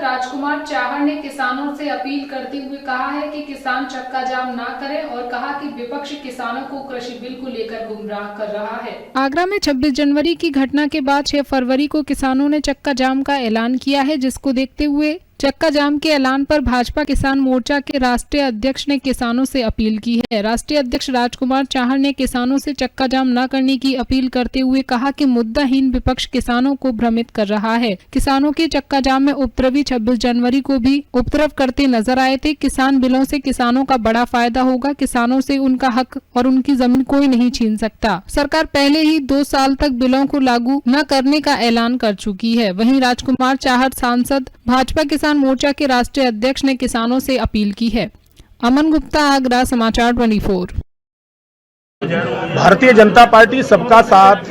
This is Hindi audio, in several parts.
राजकुमार चाहर ने किसानों से अपील करते हुए कहा है कि किसान चक्का जाम ना करें और कहा कि विपक्ष किसानों को कृषि बिल को लेकर गुमराह कर रहा है। आगरा में 26 जनवरी की घटना के बाद 6 फरवरी को किसानों ने चक्का जाम का ऐलान किया है, जिसको देखते हुए चक्का जाम के ऐलान पर भाजपा किसान मोर्चा के राष्ट्रीय अध्यक्ष ने किसानों से अपील की है। राष्ट्रीय अध्यक्ष राजकुमार चाहर ने किसानों से चक्का जाम न करने की अपील करते हुए कहा कि मुद्दाहीन विपक्ष किसानों को भ्रमित कर रहा है। किसानों के चक्का जाम में उपद्रवी 26 जनवरी को भी उपद्रव करते नजर आए थे। किसान बिलों से किसानों का बड़ा फायदा होगा। किसानों से उनका हक और उनकी जमीन कोई नहीं छीन सकता। सरकार पहले ही 2 साल तक बिलों को लागू न करने का ऐलान कर चुकी है। वहीं राजकुमार चाहर सांसद भाजपा किसान मोर्चा के राष्ट्रीय अध्यक्ष ने किसानों से अपील की है। अमन गुप्ता, आगरा, समाचार 24। भारतीय जनता पार्टी सबका साथ,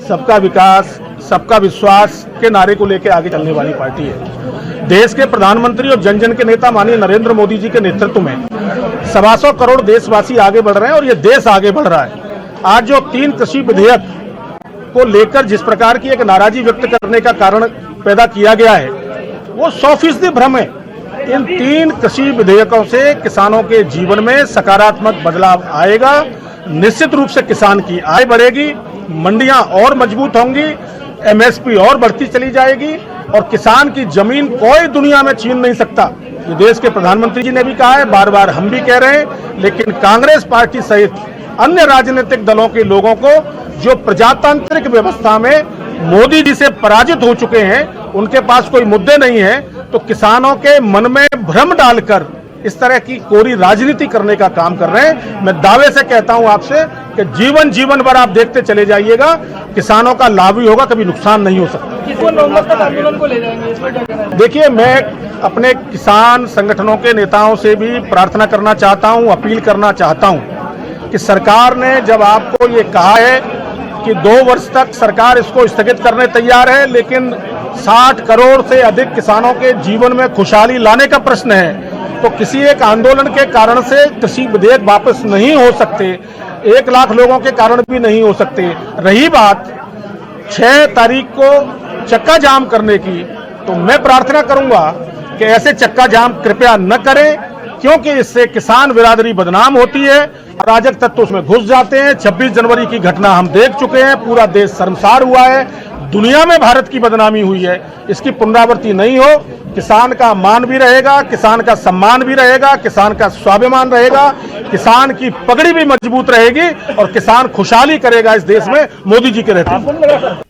सबका विकास, सबका विश्वास के नारे को लेकर आगे चलने वाली पार्टी है। देश के प्रधानमंत्री और जन जन के नेता माननीय नरेंद्र मोदी जी के नेतृत्व में 125 करोड़ देशवासी आगे बढ़ रहे हैं और ये देश आगे बढ़ रहा है। आज जो 3 कृषि विधेयक को लेकर जिस प्रकार की एक नाराजगी व्यक्त करने का कारण पैदा किया गया है, वो 100% भ्रम है। इन 3 कृषि विधेयकों से किसानों के जीवन में सकारात्मक बदलाव आएगा। निश्चित रूप से किसान की आय बढ़ेगी, मंडियां और मजबूत होंगी, एमएसपी और बढ़ती चली जाएगी और किसान की जमीन कोई दुनिया में छीन नहीं सकता। ये देश के प्रधानमंत्री जी ने भी कहा है, बार बार हम भी कह रहे हैं, लेकिन कांग्रेस पार्टी सहित अन्य राजनीतिक दलों के लोगों को जो प्रजातांत्रिक व्यवस्था में मोदी जी से पराजित हो चुके हैं, उनके पास कोई मुद्दे नहीं है, तो किसानों के मन में भ्रम डालकर इस तरह की कोरी राजनीति करने का काम कर रहे हैं। मैं दावे से कहता हूं आपसे कि जीवन भर आप देखते चले जाइएगा, किसानों का लाभ ही होगा, कभी नुकसान नहीं हो सकता। किसको नवंबर तक आंदोलन को ले जाएंगे, इस पर क्या कहना है? देखिए, मैं अपने किसान संगठनों के नेताओं से भी प्रार्थना करना चाहता हूं, अपील करना चाहता हूं कि सरकार ने जब आपको ये कहा है कि 2 वर्ष तक सरकार इसको स्थगित करने तैयार है, लेकिन 60 करोड़ से अधिक किसानों के जीवन में खुशहाली लाने का प्रश्न है, तो किसी एक आंदोलन के कारण से कृषि विधेयक वापस नहीं हो सकते, 1 लाख लोगों के कारण भी नहीं हो सकते। रही बात 6 तारीख को चक्का जाम करने की, तो मैं प्रार्थना करूंगा कि ऐसे चक्का जाम कृपया न करें, क्योंकि इससे किसान बिरादरी बदनाम होती है, अराजक तत्व उसमें घुस जाते हैं। 26 जनवरी की घटना हम देख चुके हैं, पूरा देश शर्मसार हुआ है, दुनिया में भारत की बदनामी हुई है। इसकी पुनरावृत्ति नहीं हो, किसान का मान भी रहेगा, किसान का सम्मान भी रहेगा, किसान का स्वाभिमान रहेगा, किसान की पगड़ी भी मजबूत रहेगी और किसान खुशहाली करेगा इस देश में मोदी जी के रहते।